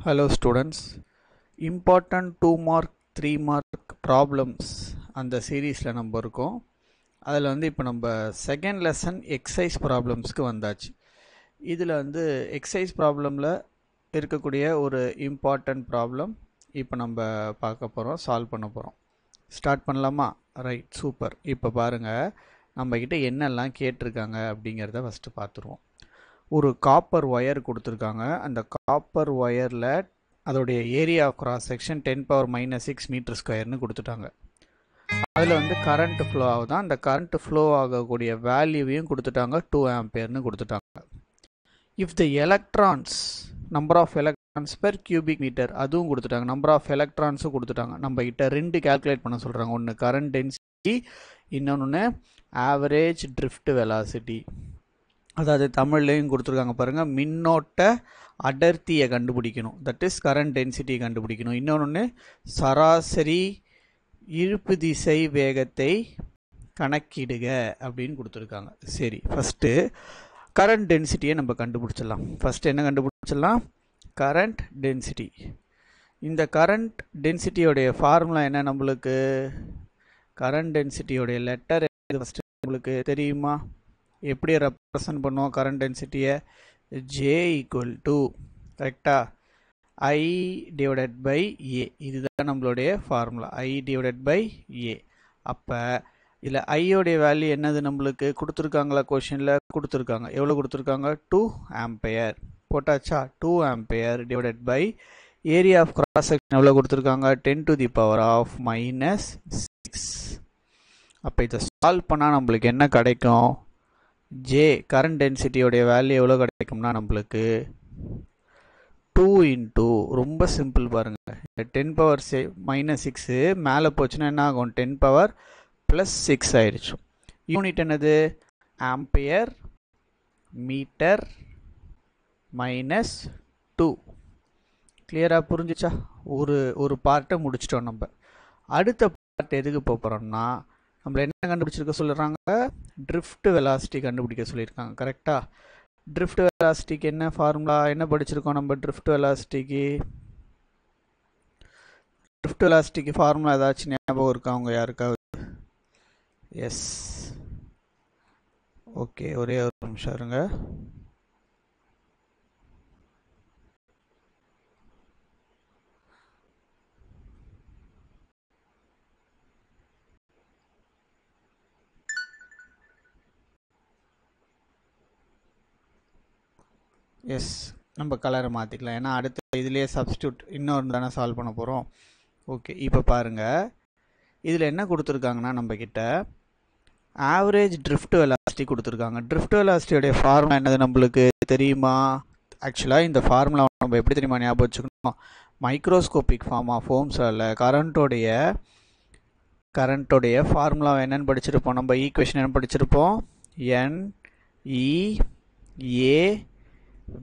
Hello students, important 2 mark 3 mark problems அந்த சீரீஸில் நம்ம இருக்கோம். அதில் இப்போ நம்ம செகண்ட் லெசன் எக்ஸசைஸ் ப்ராப்ளம்ஸ்க்கு வந்தாச்சு. இதில் எக்ஸசைஸ் ப்ராப்ளமில் இருக்கக்கூடிய ஒரு இம்பார்ட்டன்ட் ப்ராப்ளம் இப்போ நம்ம பார்க்க போகிறோம், சால்வ் பண்ண போகிறோம். ஸ்டார்ட் பண்ணலாமா? Right, super. இப்போ பாருங்கள், நம்மக்கிட்ட என்னெல்லாம் கேட்டிருக்காங்க அப்படிங்கிறத ஃபஸ்ட்டு பார்த்துருவோம். ஒரு காப்பர் ஒயர் கொடுத்துருக்காங்க. அந்த காப்பர் ஒயரில் அதோடைய area of cross section 10⁻⁻6 metre ஸ்கொயர்னு கொடுத்துட்டாங்க. அதில் கரண்ட் ஃப்ளோ ஆகுது. அந்த கரண்ட் ஃப்ளோ ஆகக்கூடிய வேல்யூவையும் கொடுத்துட்டாங்க, 2 ஆம்பியர்னு கொடுத்துட்டாங்க. If the electrons number of electrons per cubic metre அதுவும் கொடுத்துட்டாங்க, நம்பர் ஆஃப் எலக்ட்ரான்ஸும் கொடுத்துட்டாங்க. நம்ம கிட்ட ரெண்டு கேல்குலேட் பண்ண சொல்கிறாங்க. ஒன்று கரண்ட் டென்சிட்டி, இன்னொன்று ஆவரேஜ் ட்ரிஃப்ட் வெலாசிட்டி. அதாவது தமிழ்லையும் கொடுத்துருக்காங்க பாருங்கள், மின்னோட்ட அடர்த்தியை கண்டுபிடிக்கணும், தட் இஸ் கரண்ட் டென்சிட்டியை கண்டுபிடிக்கணும். இன்னொன்று சராசரி இழுப்பு திசை வேகத்தை கணக்கிடுக அப்படின்னு கொடுத்துருக்காங்க. சரி, ஃபஸ்ட்டு கரண்ட் டென்சிட்டியை நம்ம கண்டுபிடிச்சிடலாம். ஃபஸ்ட்டு என்ன கண்டுபிடிச்சிடலாம்? Current density. இந்த கரண்ட் டென்சிட்டியோடைய ஃபார்முலா என்ன? நம்மளுக்கு கரண்ட் டென்சிட்டியோடைய லெட்டர் ஃபஸ்ட்டு உங்களுக்கு தெரியுமா? எப்படி ரெப்ரசன்ட் பண்ணுவோம் கரண்ட் டென்சிட்டியை? J = கரெக்டாக I/A. இதுதான் நம்மளுடைய ஃபார்முலா, I/A. அப்போ இதில் ஐயோடைய வேல்யூ என்னது நம்மளுக்கு கொடுத்துருக்காங்களா? கொஷனில் கொடுத்துருக்காங்க. எவ்வளோ கொடுத்துருக்காங்க? 2 ஆம்பியர். போட்டாச்சா? 2 ampere divided by area of cross section எவ்வளோ கொடுத்துருக்காங்க? 10⁻⁻6. அப்போ இதை சால்வ் பண்ணால் நம்மளுக்கு என்ன கிடைக்கும்? J கரண்ட் டென்சிட்டியோடைய வேல்யூ எவ்வளோ கிடைக்கும்னா நம்மளுக்கு 2 ரொம்ப சிம்பிள் பாருங்கள். 10⁻⁻6 மேலே போச்சுன்னா என்ன ஆகும்? 10⁻+6 ஆயிடுச்சு. யூனிட் என்னது? Ampere metre -2. கிளியராக புரிஞ்சிச்சா? ஒரு பார்ட்டை முடிச்சிட்டோம். நம்ம அடுத்த பார்ட் எதுக்கு போகிறோம்னா, நம்மள என்ன கண்டுபிடிச்சிருக்க சொல்லுறாங்க? ட்ரிஃப்ட் வெலாசிட்டி கண்டுபிடிக்க சொல்லியிருக்காங்க. கரெக்டாக? ட்ரிஃப்ட் வெலாசிட்டிக்கு என்ன ஃபார்முலா, என்ன படிச்சிருக்கோம் நம்ம? ட்ரிஃப்ட் வெலாசிட்டிக்கு ஃபார்முலா ஏதாச்சும் ஞாபகம் இருக்கா அவங்க யாருக்காவது? எஸ், ஓகே, ஒரே ஒரு நிமிஷம் இருங்க. எஸ், நம்ம கலரை மாற்றிக்கலாம், ஏன்னா அடுத்த இதுலேயே சப்ஸ்டியூட் இன்னொன்று தானே சால்வ் பண்ண போகிறோம். ஓகே, இப்போ பாருங்கள், இதில் என்ன கொடுத்துருக்காங்கன்னா நம்மக்கிட்ட ஆவரேஜ் ட்ரிஃப்ட் வெலாசிட்டி கொடுத்துருக்காங்க. ட்ரிஃப்ட் வெலாசிட்டியோடைய ஃபார்முலா என்னது நம்மளுக்கு தெரியுமா? ஆக்சுவலாக இந்த ஃபார்முலா நம்ம எப்படி தெரியுமா ஞாபகம் வச்சுக்கணும்? மைக்ரோஸ்கோபிக் ஃபார்ம் ஆஃப் ஓம்ஸில் கரண்ட்டோடைய ஃபார்முலா என்னென்னு படிச்சிருப்போம்? நம்ம ஈக்குவேஷன் என்ன படிச்சிருப்போம்?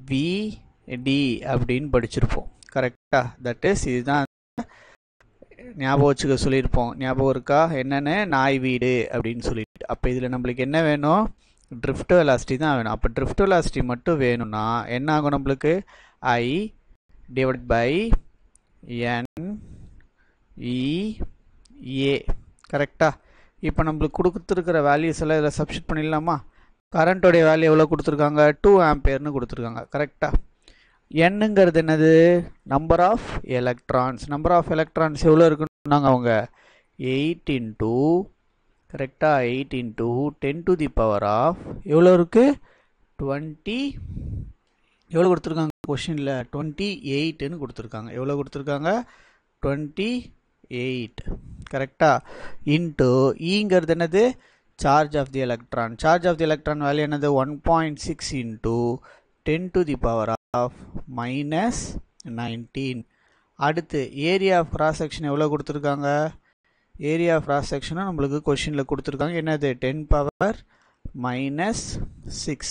NEAVD அப்படின்னு படிச்சிருப்போம். கரெக்டாக? தட் இஸ் இதுதான் ஞாபகம் வச்சுக்க சொல்லியிருப்போம். ஞாபகம் இருக்கா? என்னென்னு? நாய் வீடு அப்படின்னு சொல்லிட்டு. அப்போ இதில் நம்மளுக்கு என்ன வேணும்? ட்ரிஃப்ட் வெலாசிட்டி தான் வேணும். அப்போ ட்ரிஃப்ட் வெலாசிட்டி மட்டும் வேணும்னா என்ன ஆகும் நம்மளுக்கு? I/NEA. கரெக்டாக? இப்போ நம்மளுக்கு கொடுத்துருக்கிற வேல்யூஸ் எல்லாம் இதில் சப்ஸ்டிட் பண்ணிடலாமா? கரண்ட்டோடைய வேல்யூ எவ்வளோ கொடுத்துருக்காங்க? 2 ஆம்பியர்னு கொடுத்துருக்காங்க. கரெக்டாக? என்னங்கிறது என்னது? Number of electrons. Number of electrons எவ்வளோ இருக்குன்னு சொன்னாங்க அவங்க? 8 கரெக்டாக 8 × 10⁻⁻, எவ்வளோ இருக்குது? 20. எவ்வளோ கொடுத்துருக்காங்க கொஷினில்? 28ன்னு கொடுத்துருக்காங்க. எவ்வளோ கொடுத்துருக்காங்க? 28. கரெக்டாக? இன்ட்டு ஈங்கிறது என்னது? Charge of the electron. Charge of the electron value என்னது? 1.6 × 10⁻⁻19. அடுத்து ஏரியா ஆஃப் கிராஸ் செக்ஷன் எவ்வளோ கொடுத்துருக்காங்க? ஏரியா ஆஃப் கிராஸ் செக்ஷனும் நம்மளுக்கு கொஷினில் கொடுத்துருக்காங்க. என்னது? 10⁻⁻6.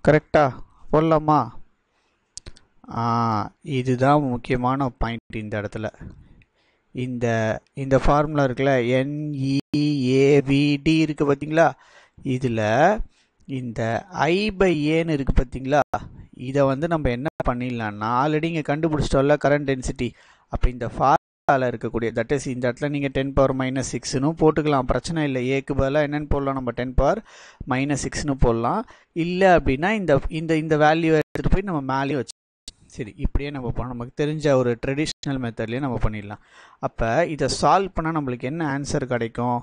கரெக்டா போடலாமா? இதுதான் முக்கியமான பாயிண்ட் இந்த இடத்துல. இந்த ஃபார்முலா இருக்குல்ல, NEAVD இருக்குது பார்த்தீங்களா? இதில் இந்த I/Aன்னு இருக்குது பார்த்தீங்களா? இதை வந்து நம்ம என்ன பண்ணிடலாம்னா ஆல்ரெடி இங்கே கண்டுபிடிச்சிட்டோம்ல கரண்ட் டென்சிட்டி. அப்போ இந்த ஃபார்முலாவில் இருக்கக்கூடிய தட் இஸ் இந்த இடத்துல நீங்கள் 10⁻⁻6ன்னு போட்டுக்கலாம், பிரச்சனை இல்லை. ஏக்கு பதிலாக என்னென்னு போடலாம், நம்ம 10⁻⁻6ன்னு போடலாம். இல்லை அப்படின்னா இந்த இந்த இந்த வேல்யூ எடுத்துகிட்டு போய் நம்ம மேலேயும் வச்சு சரி இப்படியே நம்ம நமக்கு தெரிஞ்ச ஒரு ட்ரெடிஷ்னல் மெத்தட்லேயே நம்ம பண்ணிடலாம். அப்போ இதை சால்வ் பண்ணால் நம்மளுக்கு என்ன ஆன்சர் கிடைக்கும்?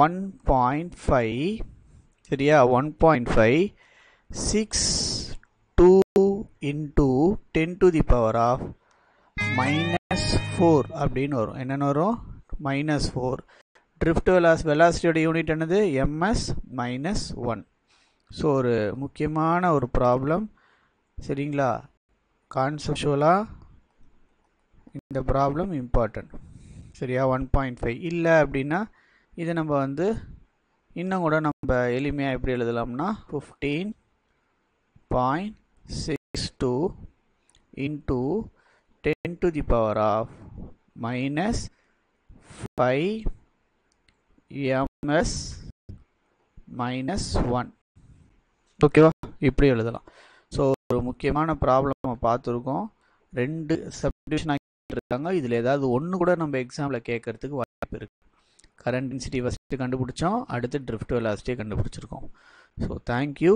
1.5 சரியா? 1.5 6 into 10⁻⁻4 அப்படின்னு வரும். என்னென்னு வரும்? -4. ட்ரிஃப்ட் வெலாசிட்டியோட யூனிட் என்னது? ms-1. ஸோ ஒரு முக்கியமான ஒரு ப்ராப்ளம் சரிங்களா? கான்செப்சுவலாக இந்த ப்ராப்ளம் இம்பார்ட்டன்ட் சரியா? 1.5 இல்லை அப்படின்னா இதை நம்ம வந்து இன்னும் கூட நம்ம எளிமையாக எப்படி எழுதலாம்னா 15.62 into 10⁻⁻5 ms-1 ஓகேவா? இப்படி எழுதலாம். ஸோ ஒரு முக்கியமான ப்ராப்ளம் நம்ம பார்த்துருக்கோம். 2 சப்டிவிஷன் ஆகிருக்காங்க. இதில் ஏதாவது ஒன்று கூட நம்ம எக்ஸாமில் கேட்கறதுக்கு வாய்ப்பு இருக்குது. கரண்ட் டென்சிட்டி ஃபஸ்ட்டு கண்டுபிடிச்சோம், அடுத்து ட்ரிஃப்ட் வெலாசிட்டியை கண்டுபிடிச்சிருக்கோம். So thank you.